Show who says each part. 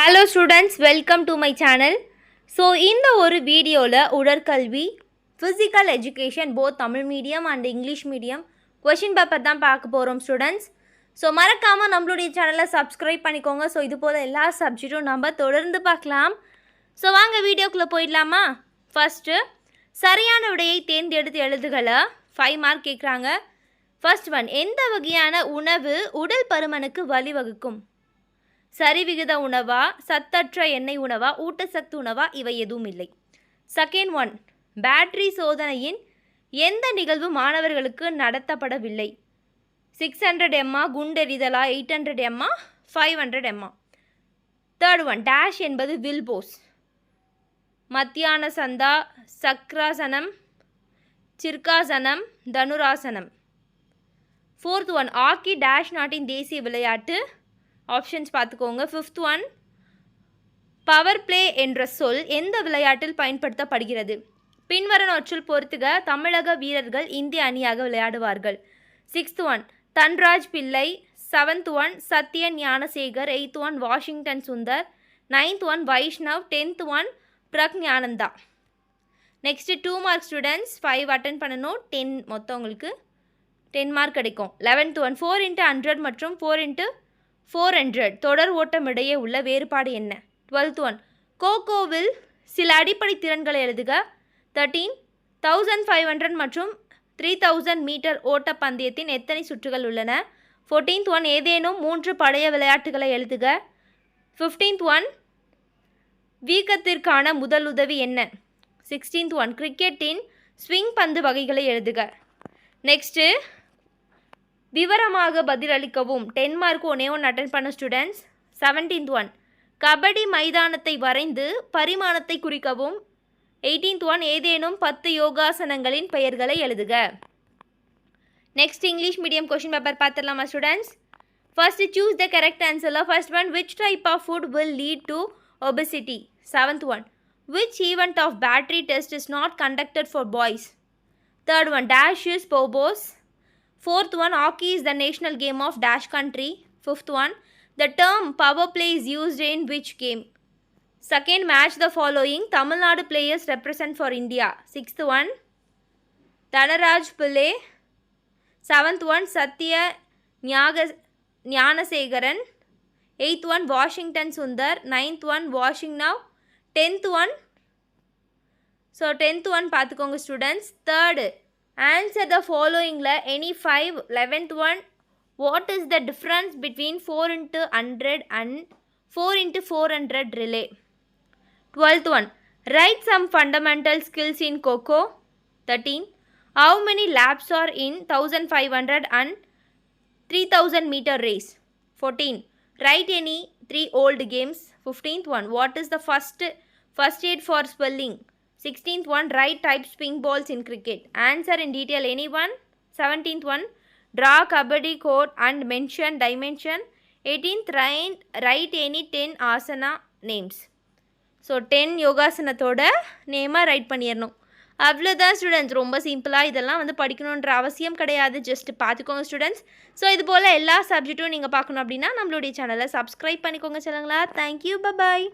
Speaker 1: Hello students, welcome to my channel. So இந்த ஒரு வீடியோவில் உடற்கல்வி physical education both Tamil medium and English medium question paper தான் பார்க்க போகிறோம் ஸ்டூடெண்ட்ஸ். ஸோ மறக்காமல் நம்மளுடைய சேனலை சப்ஸ்கிரைப் பண்ணிக்கோங்க. ஸோ இது போல் எல்லா சப்ஜெக்டும் நம்ம தொடர்ந்து பார்க்கலாம். ஸோ வாங்க வீடியோக்குள்ளே போயிடலாமா. ஃபஸ்ட்டு சரியான விடையை தேர்ந்தெடுத்து எழுதுகளை 5 மார்க் கேட்குறாங்க. ஃபர்ஸ்ட் ஒன், எந்த வகையான உணவு உடல் பருமனுக்கு வழிவகுக்கும்? சரிவிகித உணவா, சத்தற்ற எண்ணெய் உணவா, ஊட்டச்சத்து உணவா, இவை எதுவும் இல்லை. செகண்ட் ஒன், பேட்டரி சோதனையின் எந்த நிகழ்வு மாணவர்களுக்கு நடத்தப்படவில்லை? 600 எம்மா, குண்டெறிதலா, 800 எம்மா, 500 எம்மா. தேர்ட் ஒன், டேஷ் என்பது வில்போஸ். மத்தியான சந்தா, சக்ராசனம், சிர்காசனம், தனுராசனம். ஃபோர்த் ஒன், ஹாக்கி டேஷ் நாட்டின் தேசிய விளையாட்டு. ஆப்ஷன்ஸ் பார்த்துக்கோங்க. ஃபிஃப்த் ஒன், பவர் பிளே என்ற சொல் எந்த விளையாட்டில் பயன்படுத்தப்படுகிறது? பின்வருவனவற்றில் பொறுத்துக தமிழக வீரர்கள் இந்திய அணியாக விளையாடுவார்கள். Sixth one, Dhanraj Pillai. Seventh one, Sathya Gnanasekar. Eighth one, Washington Sundar. Ninth one, Vaishnav. 10th one, Praggnanandhaa. Next 2 mark students, 5 attend பண்ணணும். 10 மொத்தம் உங்களுக்கு 10 மார்க் கிடைக்கும். 11th ஒன், 4x100 மற்றும் 4x400 தொடர் ஓட்டம் இடையே உள்ள வேறுபாடு என்ன? 12th ஒன், கோகோவில் சில அடிப்படை திறன்களை எழுதுக. 13, 1500 மற்றும் 3000 மீட்டர் ஓட்ட பந்தயத்தின் எத்தனை சுற்றுகள் உள்ளன? 14th ஒன், ஏதேனும் 3 பழைய விளையாட்டுகளை எழுதுக. 15th ஒன், வீக்கத்திற்கான முதலுதவி என்ன? 16th ஒன், கிரிக்கெட்டின் ஸ்விங் பந்து வகைகளை எழுதுக. நெக்ஸ்ட்டு விவரமாக பதிலளிக்கவும். 10 மார்க் ஒன்னே ஒன்று அட்டன் பண்ண ஸ்டூடெண்ட்ஸ். 17th ஒன், கபடி மைதானத்தை வரைந்து பரிமாணத்தை குறிக்கவும். 18th ஒன், ஏதேனும் 10 யோகாசனங்களின் பெயர்களை எழுதுக. Next English medium question paper பார்த்துடலாமா students. First, choose the correct ஆன்சரில் first one, which type of food will lead to obesity? 7th one, which event of battery test is not conducted for boys? 3rd one, dash is Pobos. 4th one, hockey is the national game of dash country. 5th one, the term power play is used in which game? 2nd, match the following Tamil Nadu players represent for India. 6th one, Dhanaraj Pillai. 7th one, Satya Gnanasegaran. 8th one, Washington Sundar. 9th one, Washington. 10th one, so 10th one பார்த்துக்கோங்க students. Third, answer the ஃபாலோயிங்கில் any 5. 11th one, what is the difference between 4x100 and 4x400 relay? 12th one, write some fundamental skills in kho-kho. 13, how many laps are in 1500 and 3000 metre race? 14, write any 3 old games. 15th one, what is the first aid for spelling? 16th one, write types ping balls in cricket. Answer in detail anyone. 17th one, draw kabaddi court and mention dimension. 18th, write any 10 asana names. So 10 யோகாசனத்தோட நேமாக right பண்ணிடணும். அவ்வளோதான் students, ரொம்ப சிம்பிளாக. இதெல்லாம் வந்து படிக்கணுன்ற அவசியம் கிடையாது, ஜஸ்ட் பார்த்துக்கோங்க ஸ்டூடெண்ட்ஸ். ஸோ இது போல் எல்லா சப்ஜெக்ட்டும் நீங்கள் பார்க்கணும் அப்படின்னா நம்மளுடைய சேனலை சப்ஸ்கிரைப் பண்ணிக்கோங்க சொல்லுங்களா. Thank you, bye bye.